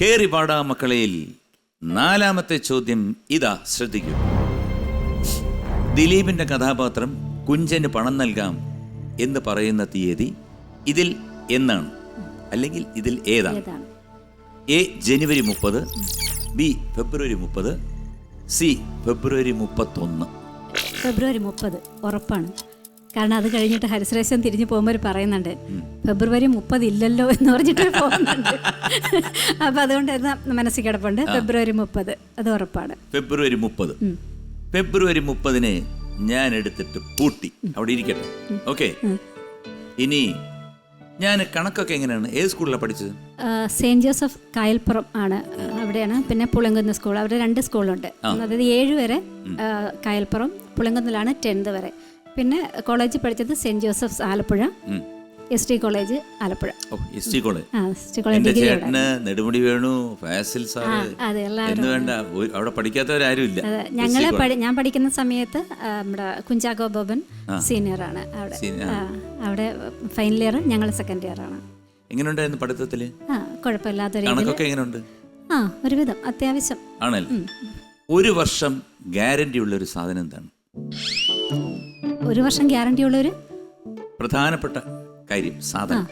കേറി പാടാ മക്കളയിൽ നാലാമത്തെ ചോദ്യം ഇതാ, ശ്രദ്ധിക്കൂ. ദിലീപിന്റെ കഥാപാത്രം കുഞ്ചന് പണം നൽകാം എന്ന് പറയുന്ന തീയതി ഇതിൽ എന്നാണ്, അല്ലെങ്കിൽ ഇതിൽ ഏതാണ്? എ ജനുവരി 30, ബി ഫെബ്രുവരി 30, സി ഫെബ്രുവരി 31. ഫെബ്രുവരി 30 ഉറപ്പാണ്. കാരണം അത് കഴിഞ്ഞിട്ട് ഹരിശ്രേഷൻ തിരിഞ്ഞു പോകുമ്പോൾ പറയുന്നുണ്ട് ഫെബ്രുവരി 30 ഇല്ലല്ലോ എന്ന് പറഞ്ഞിട്ട് പോകുന്നുണ്ട്. അപ്പൊ അതുകൊണ്ട് മനസ്സിൽ കിടപ്പുണ്ട് ഫെബ്രുവരി 30, അത് ഉറപ്പാണ്. ഫെബ്രുവരി 30. ഫെബ്രുവരി 30 ഞാൻ എടുത്തിട്ട് പൂട്ടി, അവിടെ ഇരിക്കട്ടെ. ഓക്കെ, ഇനി ഞാൻ കണക്കൊക്കെ എങ്ങനെയാണ്, ഏത് സ്കൂളിലാണ് പഠിച്ചത്? സെയിൻറ്റ് ജോസഫ് കായൽപ്പുറം ആണ്, അവിടെയാണ്. പിന്നെ പുളിങ്കുന്ന് സ്കൂൾ, അവിടെ 2 സ്കൂളുണ്ട്. അതായത് 7 വരെ കായൽപ്പുറം, പുളിങ്കുന്നിലാണ് 10th വരെ. പിന്നെ കോളേജിൽ പഠിച്ചത് Saint Joseph's Alappuzha, ST college Alappuzha. Nedumudi Venu, Fazil sir എന്ന് വേണ്ട, അവിടെ പഠിക്കാത്തവരാരും ഇല്ല. ഞാൻ പഠിക്കുന്ന സമയത്ത് നമ്മുടെ കുഞ്ചാക്കോ ബോബൻ സീനിയറാണ് അവിടെ. അവിടെ ഫൈനൽ ഇയർ, ഞങ്ങൾ സെക്കൻഡ് ഇയർ ആണ്. എങ്ങനെയുണ്ടായിരുന്നു പഠിത്തത്തില്? കുഴപ്പമില്ലാത്ത എങ്ങനെയുണ്ട്? ഒരുവിധം അത്യാവശ്യം ആണല്ലോ. ഒരു വർഷം ഗ്യാരണ്ടി ഉള്ള ഒരു സാധനം എന്താണ്? ഒരു വർഷം ഗ്യാരണ്ടി ഉള്ള ഒരു പ്രധാനപ്പെട്ട കാര്യം, സാധനം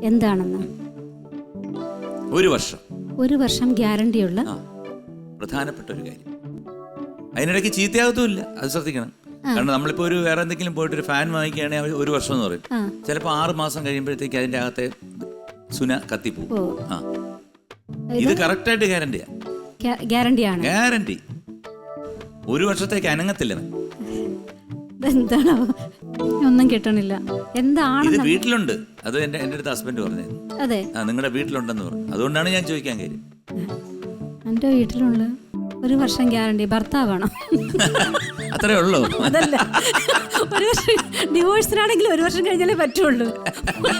എന്താണെന്ന്? ഒരു വർഷം ഗ്യാരണ്ടിയുള്ള പ്രധാനപ്പെട്ട ഒരു കാര്യം. അതിനിടയ്ക്ക് ചീത്തയാകത്തുമില്ല, അത് ശ്രദ്ധിക്കണം. കാരണം നമ്മളിപ്പോ ഒരു വേറെ എന്തെങ്കിലും പോയിട്ട് ഒരു ഫാൻ വാങ്ങിക്കുകയാണെങ്കിൽ 1 വർഷം എന്ന് പറയും. ചിലപ്പോൾ 6 മാസം കഴിയുമ്പോഴത്തേക്ക് അതിന്റെ അകത്തെ സുന കത്തിപ്പോവും. ഇത് കറക്റ്റായിട്ട് ഗ്യാരണ്ടിയാണ്. ഗ്യാരണ്ടി 1 വർഷത്തേക്ക് അനങ്ങത്തില്ല. എന്താണോ ഒന്നും കിട്ടണില്ല. എന്താണ് ഇത് വീട്ടിലുണ്ട്, അത് എൻ്റെ അടുത്ത് ഹസ്ബൻഡ് പറഞ്ഞു. അതെ, നിങ്ങളുടെ വീട്ടിലുണ്ടെന്ന് പറഞ്ഞു. അതുകൊണ്ടാണ് ഞാൻ ചോദിക്കാൻ കാര്യം. എൻ്റെ വീട്ടിലുള്ള 1 വർഷം ഗ്യാരണ്ടി ഭർത്താവാണോ? അത്രേ ഉള്ളൂ. അതല്ല, 1 വർഷം ഡിവോഴ്സിനാണെങ്കിൽ 1 വർഷം കഴിഞ്ഞാലേ പറ്റുള്ളൂ.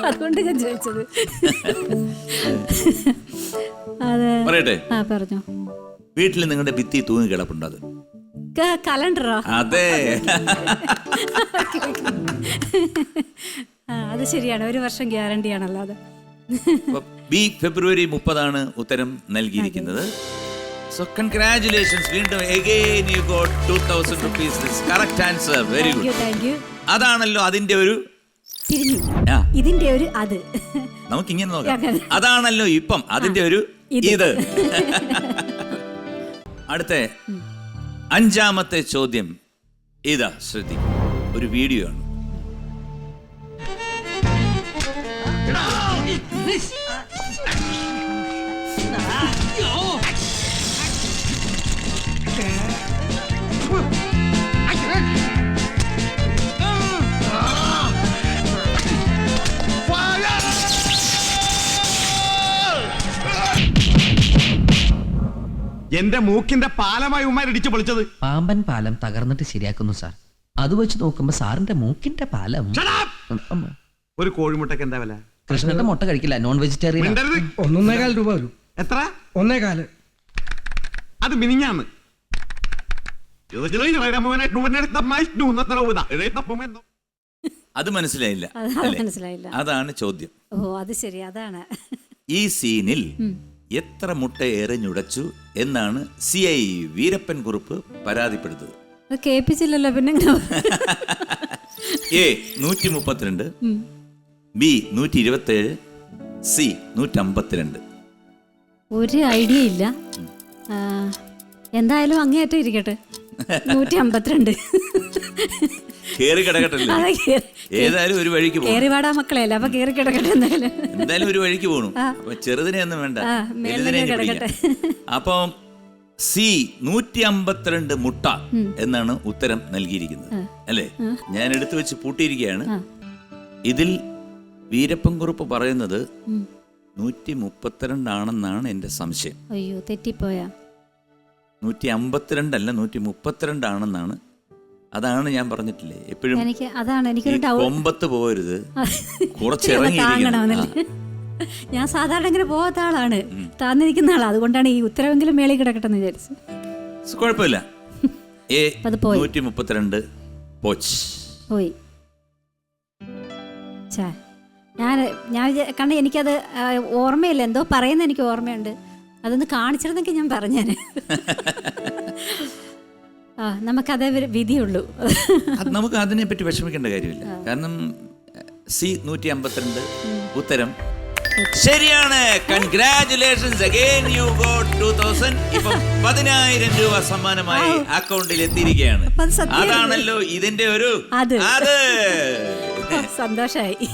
അതുകൊണ്ട് ഞാൻ ചോദിച്ചത്. അതെ, പറയട്ടെ? പറഞ്ഞോ. വീട്ടിൽ നിങ്ങളുടെ ഭിത്തി തൂങ്ങി കിടപ്പുണ്ട്, അത് കലണ്ടറോ? അതെ, അത് ശരിയാണ്. 1 വർഷം ഗ്യാരണ്ടി ആണല്ലോ അത്. ബി ഫെബ്രുവരി 30 ഉത്തരം നൽകിയിരിക്കുന്നത്. So congratulations, വീണ്ടും again you got 2000 rupees. This correct answer. Very good. Thank you. അതാണല്ലോ അതിന്റെ ഒരു തിരിഞ്ഞു, ഇതിന്റെ ഒരു അത്. നമുക്ക് ഇങ്ങനെ നോക്കാം. അതാണല്ലോ ഇപ്പം അതിന്റെ ഒരു ഇത്. അടുത്ത 5ാമത്തെ ചോദ്യം ഇതാ, ശ്രദ്ധിക്കും. ഒരു വീഡിയോ ആണ്. എന്റെ മൂക്കിന്റെ പാലമായി ഉമ്മാരിടിച്ചു പൊളിച്ചത്. പാമ്പൻ പാലം തകർന്നിട്ട് ശരിയാക്കുന്നു സാർ. അത് വെച്ച് നോക്കുമ്പോ സാറിന്റെ മൂക്കിന്റെ പാലം. ഒരു കോഴിമുട്ടക്ക് എന്താ വില? കൃഷ്ണന്റെ മുട്ട കഴിക്കില്ല, നോൺ വെജിറ്റേറിയൻ. 1.25 രൂപ വരും. എത്ര? 1.25. അത് മിനിഞ്ഞാന്ന്. അത് മനസ്സിലായില്ല. അതാണ് ചോദ്യം. ഓ, അത് ശരി, അതാണ്. ഈ സീനിൽ എത്ര മുട്ട എറിഞ്ഞുടച്ചു എന്നാണ് CI വീരപ്പൻ കുറുപ്പ് പരാതിപ്പെടുത്തത്? കേൾപ്പിച്ചില്ലല്ലോ, പിന്നെ എ 132, ബി 127, സി 152. ഒരു ഐഡിയ ഇല്ല. എന്തായാലും അങ്ങേയറ്റം ഇരിക്കട്ടെ, 152. കേറി കിടക്കട്ടല്ലേ, ഏതായാലും ഒരു വഴിക്ക് കേറിവാടാ മക്കളെയല്ല, അപ്പൊ കേറി കിടക്കട്ടെ. എന്തായാലും ഒരു വഴിക്ക് പോണു. അപ്പൊ ചെറുതിനെ ഒന്നും വേണ്ട, അപ്പം സി 152 മുട്ട എന്നാണ് ഉത്തരം നൽകിയിരിക്കുന്നത്, അല്ലേ? ഞാൻ എടുത്തു വെച്ച് പൂട്ടിയിരിക്കുകയാണ്. ഇതിൽ വീരപ്പൻ കുറുപ്പ് പറയുന്നത് 132 ആണെന്നാണ് എന്റെ സംശയം. അയ്യോ, തെറ്റിപ്പോയാ. 152 അല്ല, 132 ആണെന്നാണ്. അതാണ് ഞാൻ പറഞ്ഞിട്ടില്ലേ എപ്പോഴും, കൊമ്പത്ത് പോകരുത്, കുറച്ചിറങ്ങിയിരിക്കണം. ഞാൻ സാധാരണ ഇങ്ങനെ പോകാത്ത ആളാണ്, താന്നിരിക്കുന്ന ആളാണ്. അതുകൊണ്ടാണ് ഈ ഉത്തരവെങ്കിലും മേളിൽ കിടക്കട്ടെ എന്ന് വിചാരിച്ചു. കുഴപ്പമില്ല. 132 പോയി. ഞാൻ കാരണം എനിക്കത് ഓർമ്മയില്ല. എന്തോ പറയുന്നത് എനിക്ക് ഓർമ്മയുണ്ട്, അതൊന്ന് കാണിച്ചിരുന്നെങ്കിൽ ഞാൻ പറഞ്ഞേനെ. ആ നമുക്കതേ വിധിയുള്ളൂ. അത് നമുക്ക് അതിനെപ്പറ്റി വിഷമിക്കേണ്ട കാര്യമില്ല. കാരണം സി 152 ഉത്തരം ശരിയാണ്. Congratulations again, you got 2000. ഇപ്പം 10,000 രൂപ സമ്മാനമായി അക്കൗണ്ടിൽ എത്തിയിരിക്കുകയാണ്. അപ്പൊ അത് സത്യം. അതാണല്ലോ ഇതിന്റെ ഒരു അത്. അത് സന്തോഷായി.